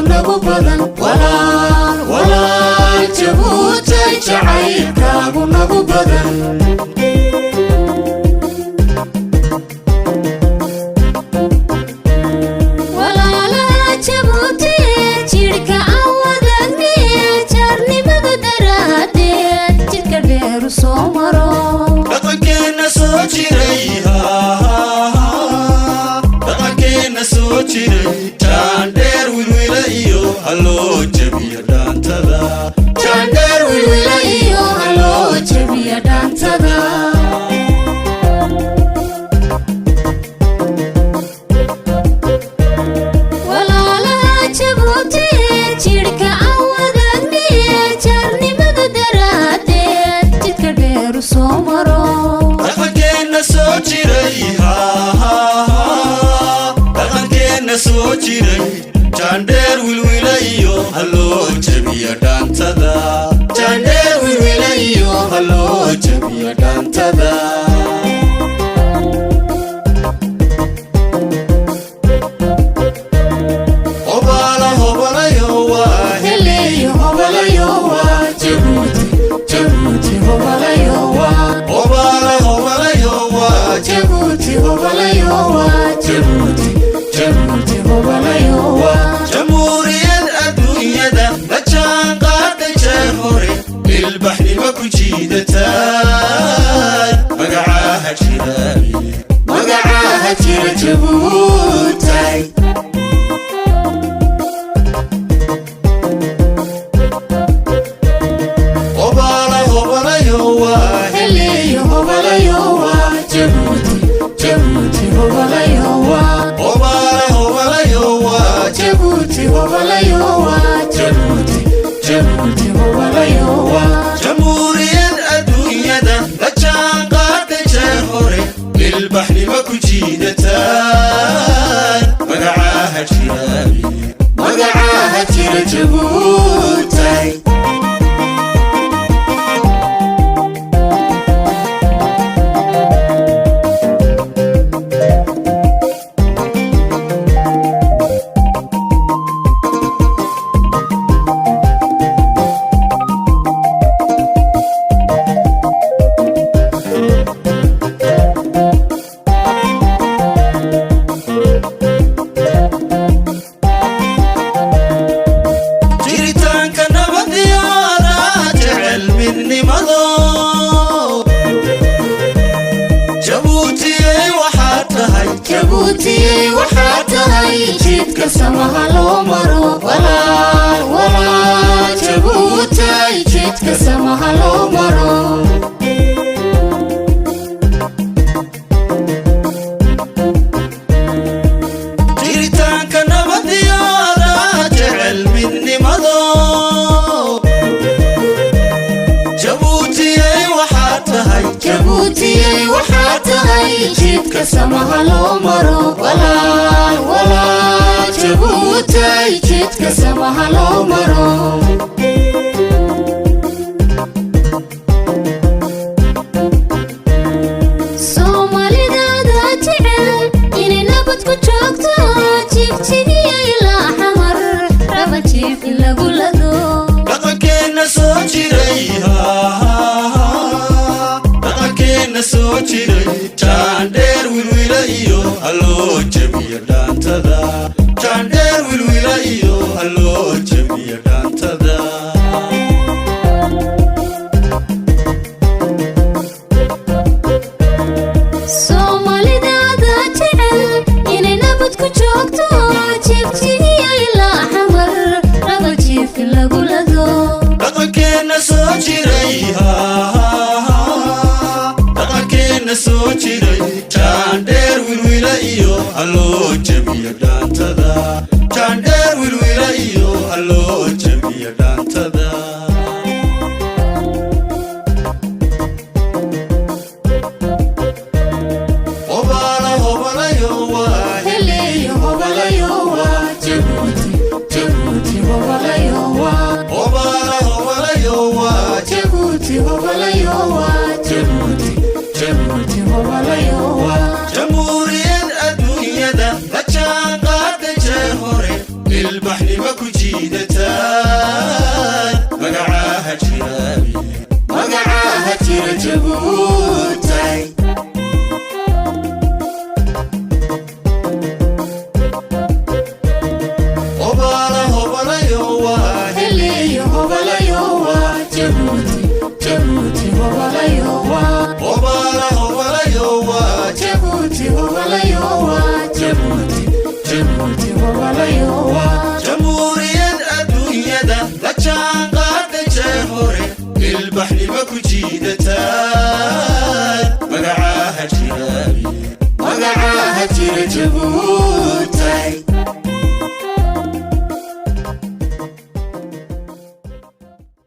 nagu badan walaal Jabuuti jacaylkaagu nagu badan Chander wilwila iyo halo jabiya dantada Chander wilwila iyo halo jabiya dantada walaalaha Jabuuti jirka awadagni jarnimada daraadeed jidka dheer soo maro dhaqankeena soo jiray soo jiray Chander wilwila iyo halo jabiya dantada Chander wilwila iyo halo jabiya dantada Hobala hobala yowa hele hobala yowa Jabuuti Jabuuti hobala yowa hobala hobala yowa Jabuuti hobala yowa Jabuuti Jabuuti hobala yowa jamhuuriyad adduunyada la jaan qaaday jeer hore ilbaxni ma ku jiidatay magacaha jira Jabuuti hobala hobala yowa hele hobala yowa Jabuuti Jabuuti hobala yowa Jabuuti hobala yowa Jabuuti Jabuuti hobala yowa jamhuuriyad adduunyada la jaan qaaday jeer hore ilbaxni ma ku jiidatay magacaha jira Jabuuti Jabuuti waxaa tahay jidka samaha loo maro walaal Jabuuti jidka samaha loo maro jiritaanka nabadiyada jecel midnimado Jabuuti waxaa tahay jidka samaha loo maro walaal Jabuuti jidka samaha loo maro Soomaalidada jecel inay nabad ku joogto jigjigiya ilaa xamar raba jiif in lagu lado dhaqankeena soo jiray soo jiray Chander wilwila iyo halo jabiya dantada Chander wilwila iyo halo jabiya dantada Soomaalidada jecel inay nabad ku joogto jigjigiya ilaa xamar raba jiif in lagu lado dhaqankeena soo jiray soo jiray Chander wilwila iyo halo jabiya dantada Chander wilwila iyo halo jabiya dantada hobala hobala yowa hele hobala yowa Jabuuti Jabuuti hobala yowa hobala hobala yowa Jabuuti hobala yowa Jabuuti Jabuuti hobala yowa jamhuuriyad adduunyada la jaan qaaday jeer hore ilbaxni ma ku jira Jabuuti hobala hobala yowa heliyo hobala yowa Jabuuti Jabuuti hobala yowa hobala hobala yowa Jabuuti hobala yowa Jabuuti Jabuuti hobala yowa jamhuuriyad adduunyada la jaanqaada jeehore ilbaxnimo ku jiidata